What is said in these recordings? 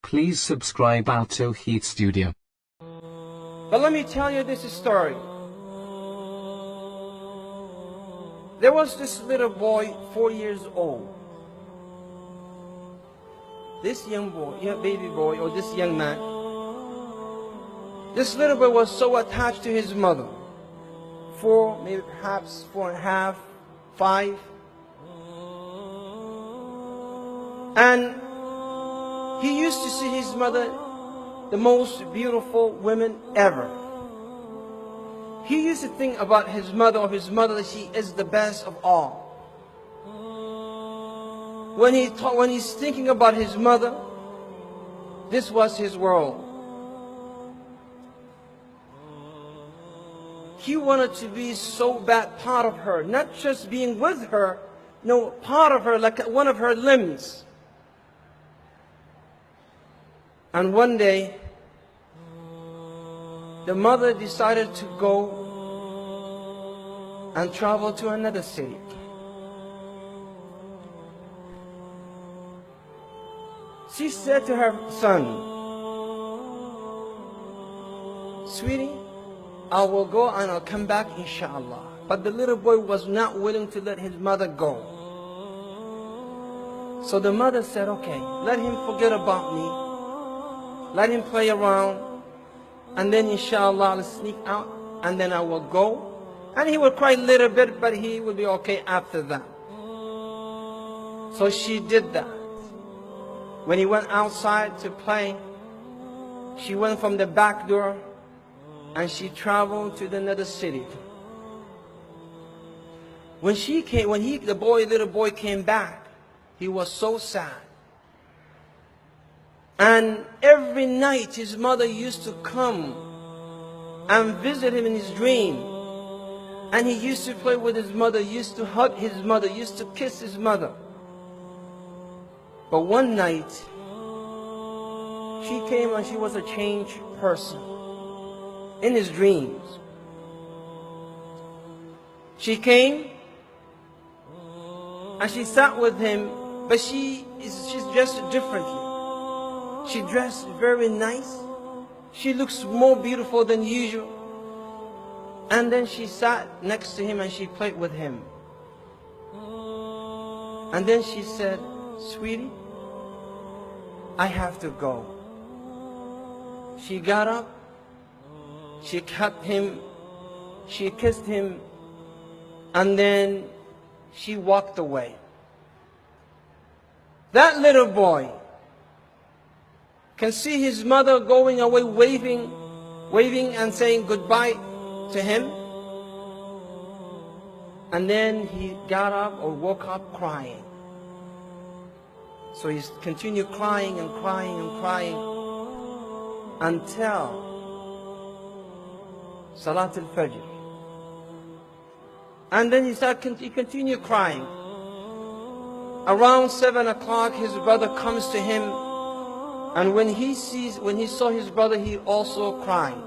Please subscribe our Tawheed Studio. But let me tell you this story. There was this little boy, 4 years old. This young boy, baby boy, or this young man, this little boy was so attached to his mother. 4, maybe perhaps 4.5, 5. And he used to see his mother, the most beautiful woman ever. He used to think about his mother, that she is the best of all. When he's thinking about his mother, this was his world. He wanted to be so bad part of her, not just being with her, no, part of her, like one of her limbs. And one day, the mother decided to go and travel to another city. She said to her son, "Sweetie, I will go and I'll come back inshallah." But the little boy was not willing to let his mother go. So the mother said, "Okay, let him forget about me. Let him play around. And then inshallah I'll sneak out and then I will go." And he would cry a little bit, but he would be okay after that. So she did that. When he went outside to play, she went from the back door and she traveled to another city. When the little boy came back, he was so sad. And every night his mother used to come and visit him in his dream. And he used to play with his mother, used to hug his mother, used to kiss his mother. But one night, she came and she was a changed person in his dreams. She came and she sat with him, but she's dressed differently. She dressed very nice. She looks more beautiful than usual. And then she sat next to him and she played with him. And then she said, "Sweetie, I have to go." She got up, she hugged him, she kissed him, and then she walked away. That little boy can see his mother going away, waving and saying goodbye to him. And then he got up or woke up crying. So he continued crying and crying and crying until Salat al-Fajr. And then he continued crying. Around 7 o'clock, his brother comes to him. And when he saw his brother, he also cried.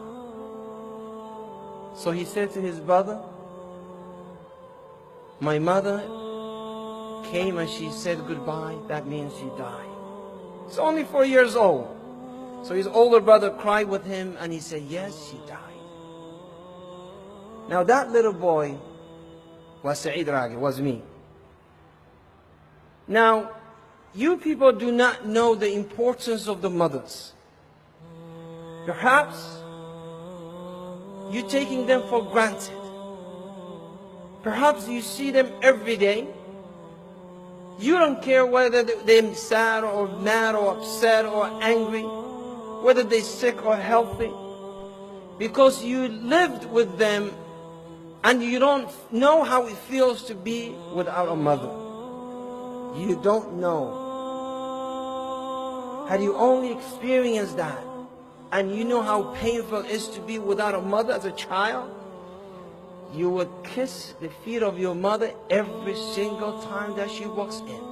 So he said to his brother, "My mother came and she said goodbye. That means she died." He's only 4 years old. So his older brother cried with him and he said, "Yes, she died." Now that little boy was Sa'id Ragi, was me. Now, you people do not know the importance of the mothers. Perhaps you're taking them for granted. Perhaps you see them every day. You don't care whether they're sad or mad or upset or angry, whether they're sick or healthy, because you lived with them and you don't know how it feels to be without a mother. You don't know. Had you only experienced that, and you know how painful it is to be without a mother as a child, you would kiss the feet of your mother every single time that she walks in.